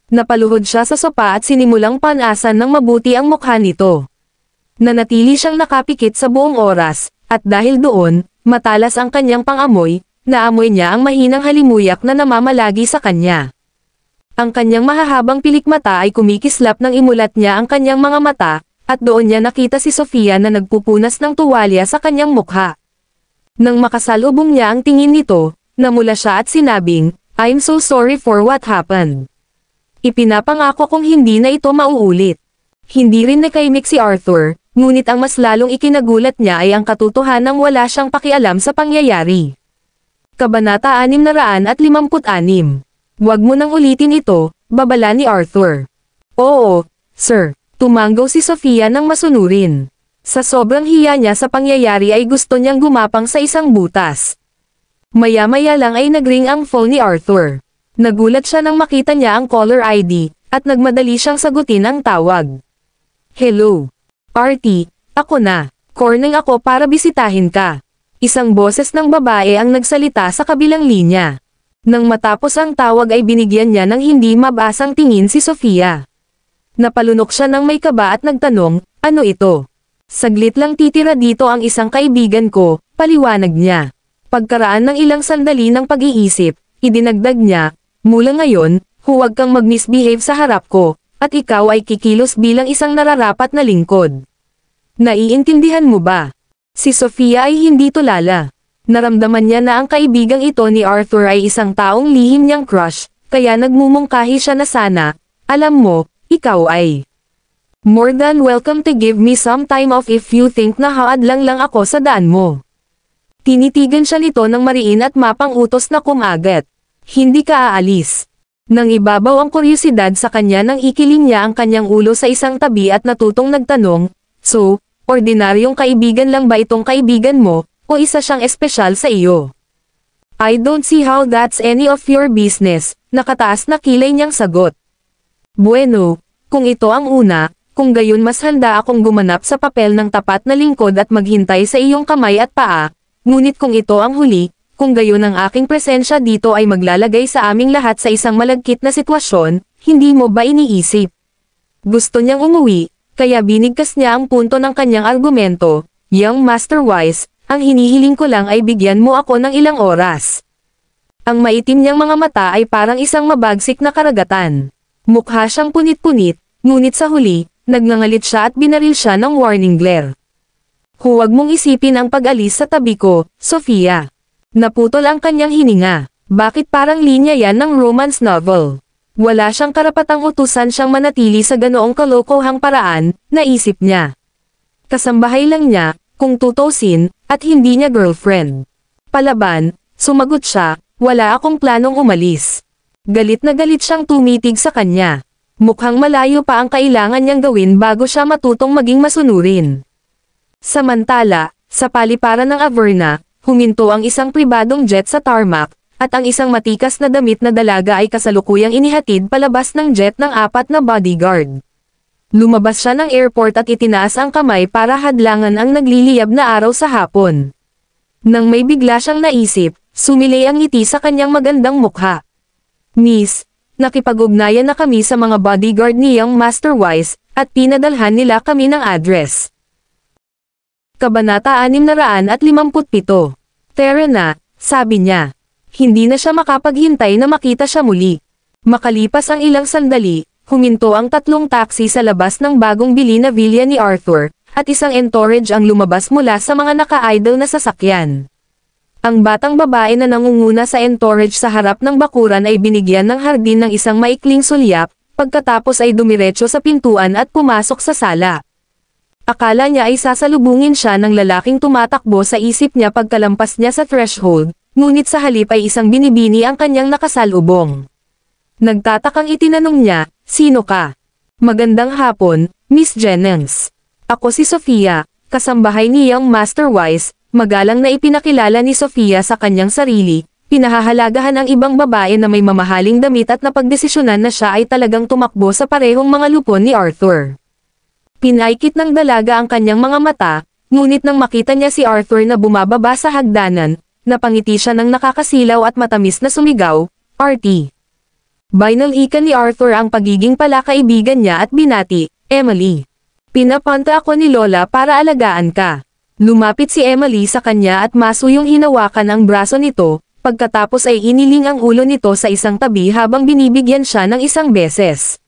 Napaluhod siya sa sopa at sinimulang panasan ng mabuti ang mukha nito. Nanatili siyang nakapikit sa buong oras, at dahil doon, matalas ang kanyang pangamoy, naamoy niya ang mahinang halimuyak na namamalagi sa kanya. Ang kanyang mahahabang pilikmata ay kumikislap nang imulat niya ang kanyang mga mata, at doon niya nakita si Sofia na nagpupunas ng tuwalya sa kanyang mukha. Nang makasalubong niya ang tingin nito, namula siya at sinabing, "I'm so sorry for what happened. Ipinapangako kong hindi na ito mauulit." Hindi rin nakaimik si Arthur, ngunit ang mas lalong ikinagulat niya ay ang katotohanang wala siyang pakialam sa pangyayari. Kabanata 656. "Huwag mo nang ulitin ito," babala ni Arthur. "Oo, sir." Tumanggaw si Sofia nang masunurin. Sa sobrang hiya niya sa pangyayari ay gusto niyang gumapang sa isang butas. Maya-maya lang ay nagring ang phone ni Arthur. Nagulat siya nang makita niya ang caller ID, at nagmadali siyang sagutin ang tawag. "Hello. Artie, ako na. Corning ako para bisitahin ka." Isang boses ng babae ang nagsalita sa kabilang linya. Nang matapos ang tawag ay binigyan niya ng hindi mabasang tingin si Sofia. Napalunok siya ng may kaba at nagtanong, "Ano ito?" "Saglit lang titira dito ang isang kaibigan ko," paliwanag niya. Pagkaraan ng ilang sandali ng pag-iisip, idinagdag niya, "Mula ngayon, huwag kang mag-misbehave sa harap ko, at ikaw ay kikilos bilang isang nararapat na lingkod. Naiintindihan mo ba?" Si Sofia ay hindi tulala. Naramdaman niya na ang kaibigang ito ni Arthur ay isang taong lihim niyang crush, kaya nagmumungkahi siya na sana, "Alam mo, ikaw ay more than welcome to give me some time off if you think na haadlang lang ako sa daan mo." Tinitigan siya nito ng mariin at mapang-utos na kumagat. "Hindi ka aalis." Nang ibabaw ang kuryosidad sa kanya nang ikiling niya ang kanyang ulo sa isang tabi at natutong nagtanong, "So, ordinaryong kaibigan lang ba itong kaibigan mo, o isa siyang espesyal sa iyo?" "I don't see how that's any of your business," nakataas na kilay niyang sagot. "Bueno, kung ito ang una, kung gayon mas handa akong gumanap sa papel ng tapat na lingkod at maghintay sa iyong kamay at paa, ngunit kung ito ang huli, kung gayon ang aking presensya dito ay maglalagay sa aming lahat sa isang malagkit na sitwasyon, hindi mo ba iniisip?" Gusto niyang umuwi, kaya binigkas niya ang punto ng kanyang argumento, "Young Master Wise, ang hinihiling ko lang ay bigyan mo ako ng ilang oras." Ang maitim niyang mga mata ay parang isang mabagsik na karagatan. Mukha siyang punit-punit, ngunit sa huli, nagngangalit siya at binaril siya ng warning glare. "Huwag mong isipin ang pag-alis sa tabi ko, Sofia." Naputol ang kanyang hininga. Bakit parang linya yan ng romance novel? Wala siyang karapatang utusan siyang manatili sa ganoong kalokohang paraan, naisip niya. Kasambahay lang niya, kung tutusin, at hindi niya girlfriend. Palaban, sumagot siya, "Wala akong planong umalis." Galit na galit siyang tumitig sa kanya. Mukhang malayo pa ang kailangan niyang gawin bago siya matutong maging masunurin. Samantala, sa paliparan ng Averna, huminto ang isang pribadong jet sa tarmac, at ang isang matikas na damit na dalaga ay kasalukuyang inihatid palabas ng jet ng 4 na bodyguard. Lumabas siya ng airport at itinaas ang kamay para hadlangan ang nagliliyab na araw sa hapon. Nang may bigla siyang naisip, sumilay ang ngiti sa kanyang magandang mukha. "Miss, nakipag-ugnayan na kami sa mga bodyguard ni Young Master Wise, at pinadalhan nila kami ng address." Kabanata 657. "Tara na," sabi niya. Hindi na siya makapaghintay na makita siya muli. Makalipas ang ilang sandali, huminto ang 3 taxi sa labas ng bagong bili na villa ni Arthur, at isang entourage ang lumabas mula sa mga naka-idle na sasakyan. Ang batang babae na nangunguna sa entourage sa harap ng bakuran ay binigyan ng hardin ng isang maikling sulyap, pagkatapos ay dumiretso sa pintuan at pumasok sa sala. Akala niya ay sasalubungin siya ng lalaking tumatakbo sa isip niya pagkalampas niya sa threshold, ngunit sa halip ay isang binibini ang kanyang nakasalubong. Nagtatakang itinanong niya, "Sino ka?" "Magandang hapon, Miss Jennings. Ako si Sofia, kasambahay ni Young Master Wise." Magalang na ipinakilala ni Sofia sa kanyang sarili, pinahahalagahan ang ibang babae na may mamahaling damit at napagdesisyonan na siya ay talagang tumakbo sa parehong mga lupon ni Arthur. Pinaikit ng dalaga ang kanyang mga mata, ngunit nang makita niya si Arthur na bumababa sa hagdanan, napangiti siya ng nakakasilaw at matamis na sumigaw, "Artie." Binalikan ni Arthur ang pagiging palakaibigan niya at binati, "Emily. Pinapunta ako ni Lola para alagaan ka." Lumapit si Emily sa kanya at masuyong hinawakan ang braso nito, pagkatapos ay iniling ang ulo nito sa isang tabi habang binibigyan siya ng isang beses.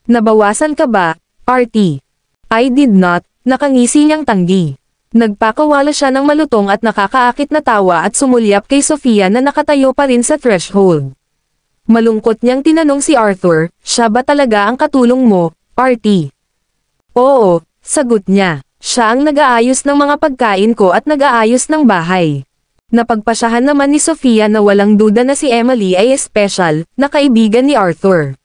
"Nabawasan ka ba, Artie?" "I did not," nakangisi niyang tanggi. Nagpakawala siya ng malutong at nakakaakit na tawa at sumulyap kay Sofia na nakatayo pa rin sa threshold. Malungkot niyang tinanong si Arthur, "Siya ba talaga ang katulong mo, Artie?" "Oo," sagot niya. "Siya ang nag-aayos ng mga pagkain ko at nag-aayos ng bahay." Napagpasyahan naman ni Sofia na walang duda na si Emily ay espesyal na kaibigan ni Arthur.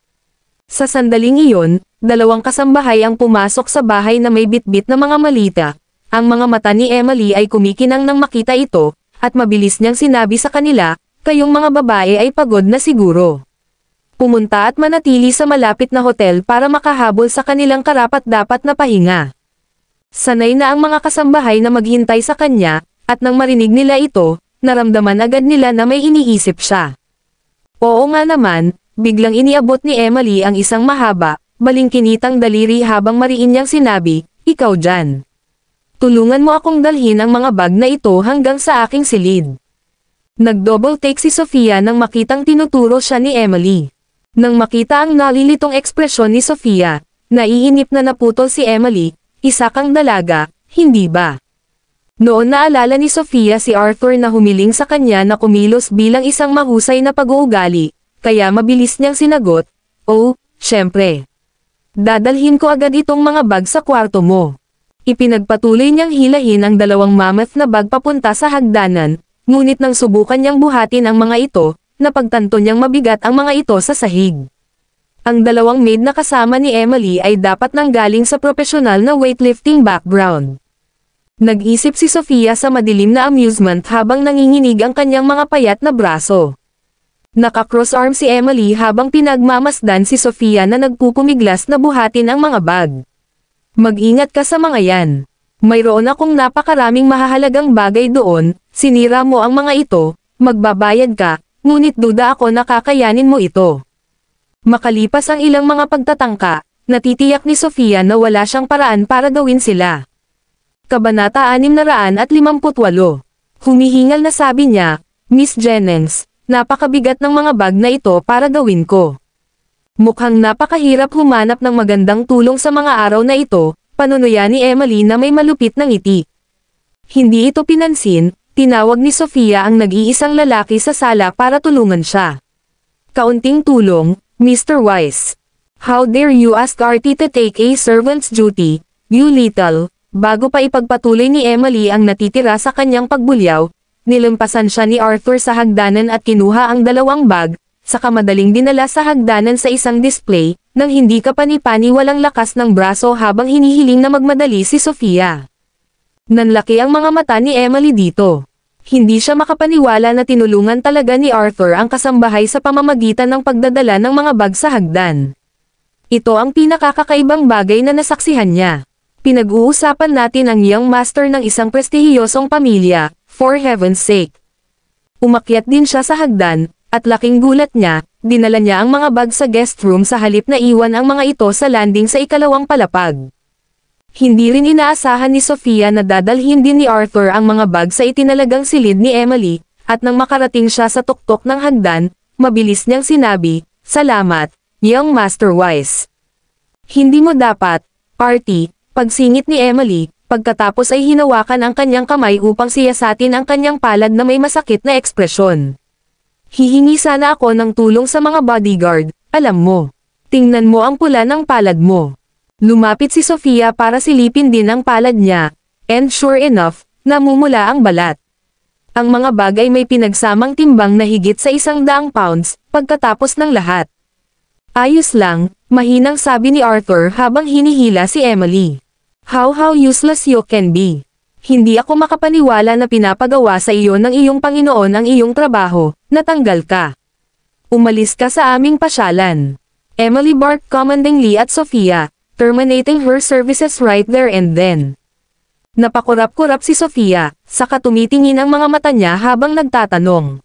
Sa sandaling iyon, dalawang kasambahay ang pumasok sa bahay na may bitbit na mga malita. Ang mga mata ni Emily ay kumikinang nang makita ito, at mabilis niyang sinabi sa kanila, "Kayong mga babae ay pagod na siguro. Pumunta at manatili sa malapit na hotel para makahabol sa kanilang karapat-dapat na pahinga." Sanay na ang mga kasambahay na maghintay sa kanya, at nang marinig nila ito, naramdaman agad nila na may iniisip siya. Oo nga naman, biglang iniabot ni Emily ang isang mahaba, balingkinitang daliri habang mariin niyang sinabi, "Ikaw dyan. Tulungan mo akong dalhin ang mga bag na ito hanggang sa aking silid." Nag-double take si Sofia nang makitang tinuturo siya ni Emily. Nang makita ang nalilitong ekspresyon ni Sofia, naiinip na naputol si Emily, "Isa kang dalaga, hindi ba?" Noon naalala ni Sofia si Arthur na humiling sa kanya na kumilos bilang isang mahusay na pag-uugali, kaya mabilis niyang sinagot, "Oh, syempre. Dadalhin ko agad itong mga bag sa kwarto mo." Ipinagpatuloy niyang hilahin ang dalawang mammoth na bag papunta sa hagdanan, ngunit nang subukan niyang buhatin ang mga ito, napagtanto niyang mabigat ang mga ito sa sahig. Ang dalawang maid na kasama ni Emily ay dapat nanggaling sa profesional na weightlifting background. Nag-isip si Sofia sa madilim na amusement habang nanginginig ang kanyang mga payat na braso. Naka-cross arm si Emily habang pinagmamasdan si Sofia na nagpupumiglas na buhatin ang mga bag. "Mag-ingat ka sa mga yan. Mayroon akong napakaraming mahahalagang bagay doon, sinira mo ang mga ito, magbabayad ka, ngunit duda ako na kakayanin mo ito." Makalipas ang ilang mga pagtatangka, natitiyak ni Sofia na wala siyang paraan para gawin sila. Kabanata 658. Humihingal na sabi niya, "Miss Jennings, napakabigat ng mga bag na ito para gawin ko. Mukhang napakahirap humanap ng magandang tulong sa mga araw na ito," panunuya ni Emily na may malupit na ngiti. Hindi ito pinansin, tinawag ni Sofia ang nag-iisang lalaki sa sala para tulungan siya. "Kaunting tulong, Mr. Wise. How dare you ask Artie to take a servant's duty, you little..." Bago pa ipagpatuloy ni Emily ang natitira sa kanyang pagbulyaw, nilampasan siya ni Arthur sa hagdanan at kinuha ang dalawang bag, saka madaling dinala sa hagdanan sa isang display, nang hindi kapani-pani walang lakas ng braso habang hinihiling na magmadali si Sofia. Nanlaki ang mga mata ni Emily dito. Hindi siya makapaniwala na tinulungan talaga ni Arthur ang kasambahay sa pamamagitan ng pagdadala ng mga bag sa hagdan. Ito ang pinakakakaibang bagay na nasaksihan niya. Pinag-uusapan natin ang young master ng isang prestihiyosong pamilya, for heaven's sake. Umakyat din siya sa hagdan, at laking gulat niya, dinala niya ang mga bag sa guest room sa halip na iwan ang mga ito sa landing sa ikalawang palapag. Hindi rin inaasahan ni Sofia na dadalhin din ni Arthur ang mga bag sa itinalagang silid ni Emily, at nang makarating siya sa tuktok ng hagdan, mabilis niyang sinabi, "Salamat, young Master Wise." "Hindi mo dapat, Artie," pagsingit ni Emily, pagkatapos ay hinawakan ang kanyang kamay upang siyasatin ang kanyang palad na may masakit na ekspresyon. "Hihingi sana ako ng tulong sa mga bodyguard, alam mo. Tingnan mo ang pula ng palad mo." Lumapit si Sofia para silipin din ang palad niya, and sure enough, namumula ang balat. Ang mga bagay may pinagsamang timbang na higit sa 100 pounds, pagkatapos ng lahat. Ayos lang, mahinang sabi ni Arthur habang hinihila si Emily. How useless you can be. Hindi ako makapaniwala na pinapagawa sa iyo ng iyong Panginoon ang iyong trabaho, natanggal ka. Umalis ka sa aming pasyalan. Emily barked commandingly at Sofia, terminating her services right there and then. Napakurap-kurap si Sofia, saka tumitingin ang mga mata niya habang nagtatanong.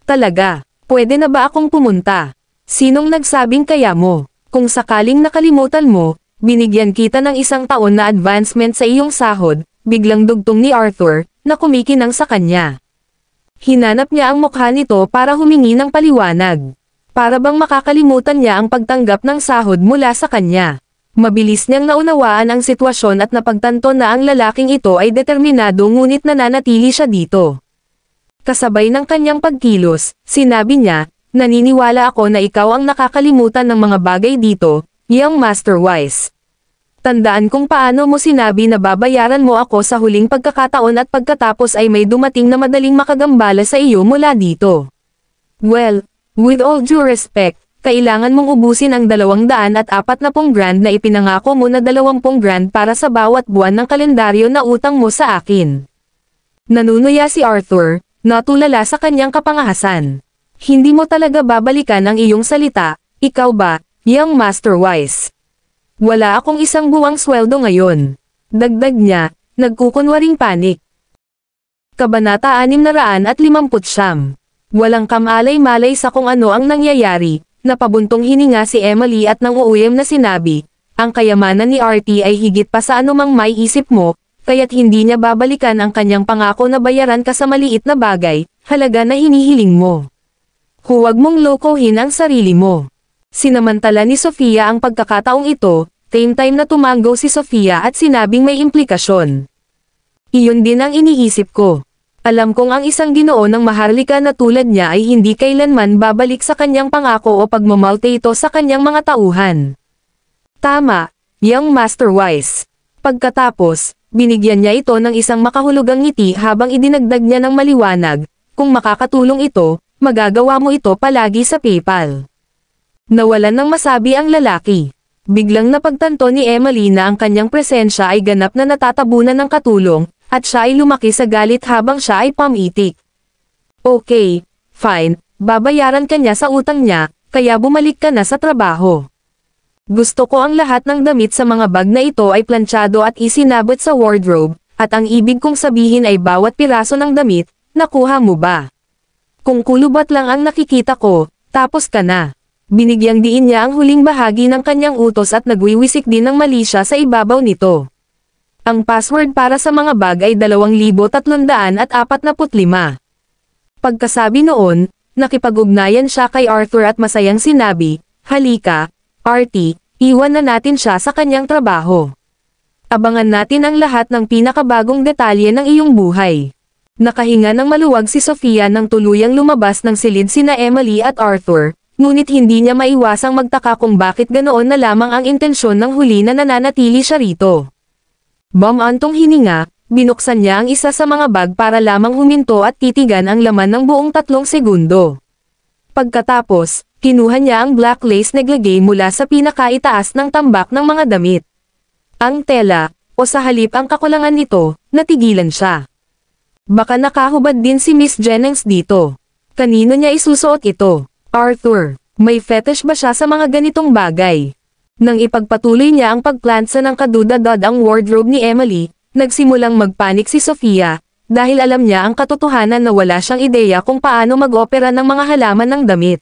Talaga, pwede na ba akong pumunta? Sinong nagsabing kaya mo? Kung sakaling nakalimutan mo, binigyan kita ng 1 taon na advancement sa iyong sahod, biglang dugtong ni Arthur, na kumikinang sa kanya. Hinanap niya ang mukha nito para humingi ng paliwanag. Para bang makakalimutan niya ang pagtanggap ng sahod mula sa kanya. Mabilis niyang naunawaan ang sitwasyon at napagtanto na ang lalaking ito ay determinado ngunit nananatili siya dito. Kasabay ng kanyang pagkilos, sinabi niya, naniniwala ako na ikaw ang nakakalimutan ng mga bagay dito, young Master Wise. Tandaan kung paano mo sinabi na babayaran mo ako sa huling pagkakataon at pagkatapos ay may dumating na madaling makagambala sa iyo mula dito. Well, with all due respect, kailangan mong ubusin ang 240 grand na ipinangako mo na 20 grand para sa bawat buwan ng kalendaryo na utang mo sa akin. Nanunuya si Arthur, natulala sa kanyang kapangahasan. Hindi mo talaga babalikan ang iyong salita, ikaw ba, young Master Wise? Wala akong 1 buwang sweldo ngayon. Dagdag niya, nagkukunwaring panik. Kabanata 659. Walang kamalay-malay sa kung ano ang nangyayari. Napabuntong hininga si Emily at nang uuyam na sinabi, ang kayamanan ni RT ay higit pa sa anumang may isip mo, kaya't hindi niya babalikan ang kanyang pangako na bayaran ka sa maliit na bagay, halaga na hinihiling mo. Huwag mong lokohin ang sarili mo. Sinamantala ni Sofia ang pagkakataong ito, same time na tumango si Sofia at sinabing may implikasyon. Iyon din ang iniisip ko. Alam kong ang isang Ginoo ng maharlika na tulad niya ay hindi kailanman babalik sa kanyang pangako o pagmamalte ito sa kanyang mga tauhan. Tama, young Master Wise. Pagkatapos, binigyan niya ito ng isang makahulugang ngiti habang idinagdag niya ng maliwanag, kung makakatulong ito, magagawa mo ito palagi sa PayPal. Nawalan ng masabi ang lalaki. Biglang napagtanto ni Emily na ang kanyang presensya ay ganap na natatabunan ng katulong, at siya ay lumaki sa galit habang siya ay pamitik. Okay, fine, babayaran ka niya sa utang niya, kaya bumalik ka na sa trabaho. Gusto ko ang lahat ng damit sa mga bag na ito ay planchado at isinabot sa wardrobe, at ang ibig kong sabihin ay bawat piraso ng damit, nakuha mo ba? Kung kulubat lang ang nakikita ko, tapos ka na. Binigyang diin niya ang huling bahagi ng kanyang utos at nagwiwisik din ng mali siya sa ibabaw nito. Ang password para sa mga bag ay 2,345. Pagkasabi noon, nakipag-ugnayan siya kay Arthur at masayang sinabi, halika, Artie, iwan na natin siya sa kanyang trabaho. Abangan natin ang lahat ng pinakabagong detalye ng iyong buhay. Nakahinga ng maluwag si Sofia nang tuluyang lumabas ng silid sina Emily at Arthur, ngunit hindi niya maiwasang magtaka kung bakit ganoon na lamang ang intensyon ng huli na nananatili siya rito. Bumantong hininga, binuksan niya ang isa sa mga bag para lamang huminto at titigan ang laman ng buong 3 segundo. Pagkatapos, kinuha niya ang black lace negligee mula sa pinakaitaas ng tambak ng mga damit. Ang tela, o sa halip ang kakulangan nito, natigilan siya. Baka nakahubad din si Miss Jennings dito. Kanino niya isusuot ito? Arthur, may fetish ba siya sa mga ganitong bagay? Nang ipagpatuloy niya ang pagplansa ng kadudad ang wardrobe ni Emily, nagsimulang magpanik si Sofia, dahil alam niya ang katotohanan na wala siyang ideya kung paano mag-opera ng mga halaman ng damit.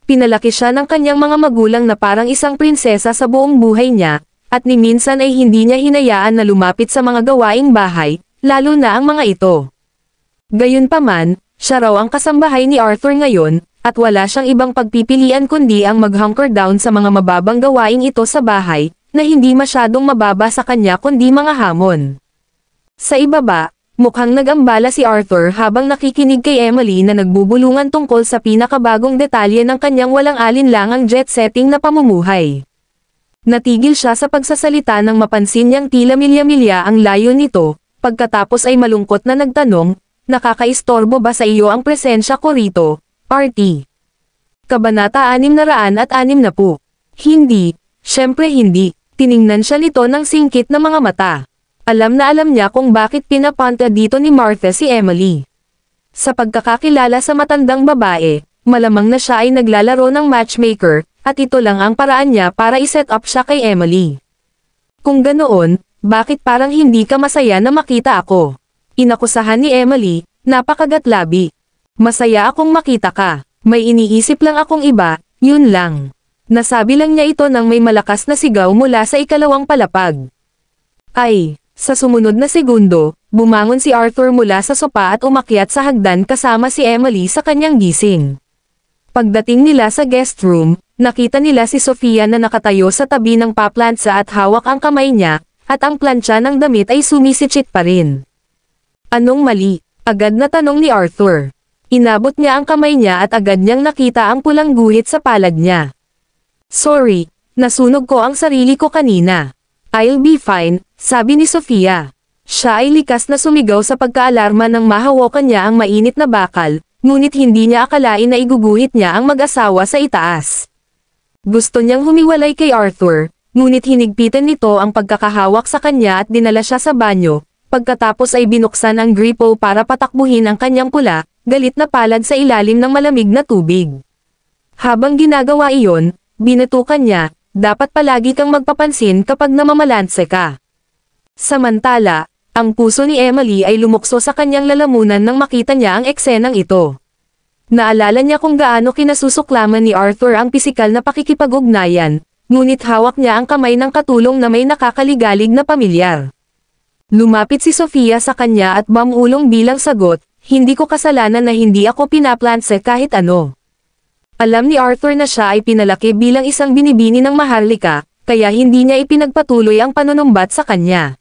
Pinalaki siya ng kanyang mga magulang na parang isang prinsesa sa buong buhay niya, at ni minsan ay hindi niya hinayaan na lumapit sa mga gawaing bahay, lalo na ang mga ito. Gayunpaman, siya raw ang kasambahay ni Arthur ngayon, at wala siyang ibang pagpipilian kundi ang mag-hunker down sa mga mababang gawaing ito sa bahay, na hindi masyadong mababa sa kanya kundi mga hamon. Sa ibaba, mukhang nag-ambala si Arthur habang nakikinig kay Emily na nagbubulungan tungkol sa pinakabagong detalye ng kanyang walang alinlangang jet setting na pamumuhay. Natigil siya sa pagsasalita nang mapansin niyang tila milya-milya ang layo nito, pagkatapos ay malungkot na nagtanong, nakakaistorbo ba sa iyo ang presensya ko rito, RT? Kabanata 660. Hindi, syempre hindi, tiningnan siya nito ng singkit na mga mata. Alam na alam niya kung bakit pinapunta dito ni Martha si Emily. Sa pagkakakilala sa matandang babae, malamang na siya ay naglalaro ng matchmaker, at ito lang ang paraan niya para iset up siya kay Emily. Kung ganoon, bakit parang hindi ka masaya na makita ako? Inakusahan ni Emily, napakagatlabi. Masaya akong makita ka, may iniisip lang akong iba, yun lang. Nasabi lang niya ito nang may malakas na sigaw mula sa ikalawang palapag. Ay, sa sumunod na segundo, bumangon si Arthur mula sa sopa at umakyat sa hagdan kasama si Emily sa kanyang gising. Pagdating nila sa guest room, nakita nila si Sofia na nakatayo sa tabi ng paplantsa at hawak ang kamay niya, at ang plancha ng damit ay sumisitsit pa rin. Anong mali? Agad na tanong ni Arthur. Inabot niya ang kamay niya at agad niyang nakita ang pulang guhit sa palad niya. Sorry, nasunog ko ang sarili ko kanina. I'll be fine, sabi ni Sofia. Siya ay likas na sumigaw sa pagkaalarma nang mahawakan niya ang mainit na bakal, ngunit hindi niya akalain na iguguhit niya ang mag-asawa sa itaas. Gusto niyang humiwalay kay Arthur, ngunit hinigpitan nito ang pagkakahawak sa kanya at dinala siya sa banyo, pagkatapos ay binuksan ang gripo para patakbuhin ang kanyang pula, galit na palad sa ilalim ng malamig na tubig. Habang ginagawa iyon, binatukan niya, dapat palagi kang magpapansin kapag namamalanse ka. Samantala, ang puso ni Emily ay lumukso sa kanyang lalamunan nang makita niya ang eksenang ito. Naalala niya kung gaano kinasusuklaman ni Arthur ang pisikal na pakikipag-ugnayan, ngunit hawak niya ang kamay ng katulong na may nakakaligalig na pamilyar. Lumapit si Sofia sa kanya at mamulong bilang sagot, hindi ko kasalanan na hindi ako pinaplanse kahit ano. Alam ni Arthur na siya ay pinalaki bilang isang binibini ng maharlika, kaya hindi niya ipinagpatuloy ang panunumbat sa kanya.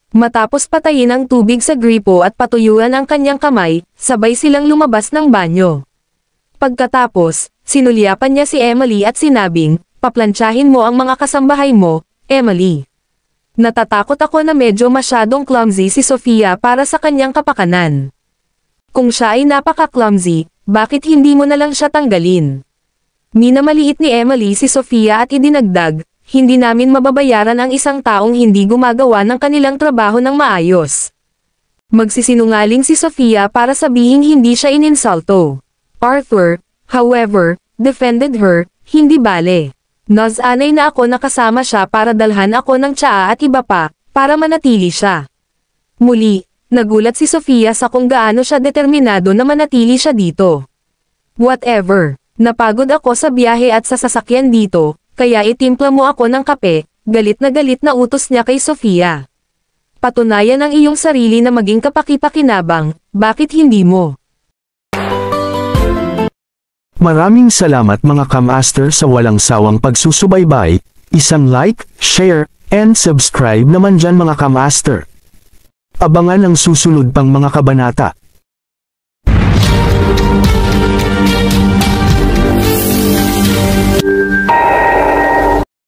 Matapos patayin ang tubig sa gripo at patuyuan ang kanyang kamay, sabay silang lumabas ng banyo. Pagkatapos, sinulyapan niya si Emily at sinabing, paplantsahin mo ang mga kasambahay mo, Emily. Natatakot ako na medyo masyadong clumsy si Sofia para sa kanyang kapakanan. Kung siya ay napaka-clumsy, bakit hindi mo na lang siya tanggalin? Minamaliit ni Emily si Sofia at idinagdag, hindi namin mababayaran ang isang taong hindi gumagawa ng kanilang trabaho ng maayos. Magsisinungaling si Sofia para sabihing hindi siya ininsulto. Arthur, however, defended her, hindi bale. Nasanay na ako nakasama siya para dalhan ako ng tsaa at iba pa, para manatili siya. Muli, nagulat si Sofia sa kung gaano siya determinado na manatili siya dito. Whatever, napagod ako sa biyahe at sa sasakyan dito, kaya itimpla mo ako ng kape, galit na utos niya kay Sofia. Patunayan ang iyong sarili na maging kapaki-pakinabang, bakit hindi mo? Maraming salamat mga kamaster sa walang sawang pagsusubaybay, isang like, share, and subscribe naman dyan mga kamaster. Abangan ang susunod pang mga kabanata.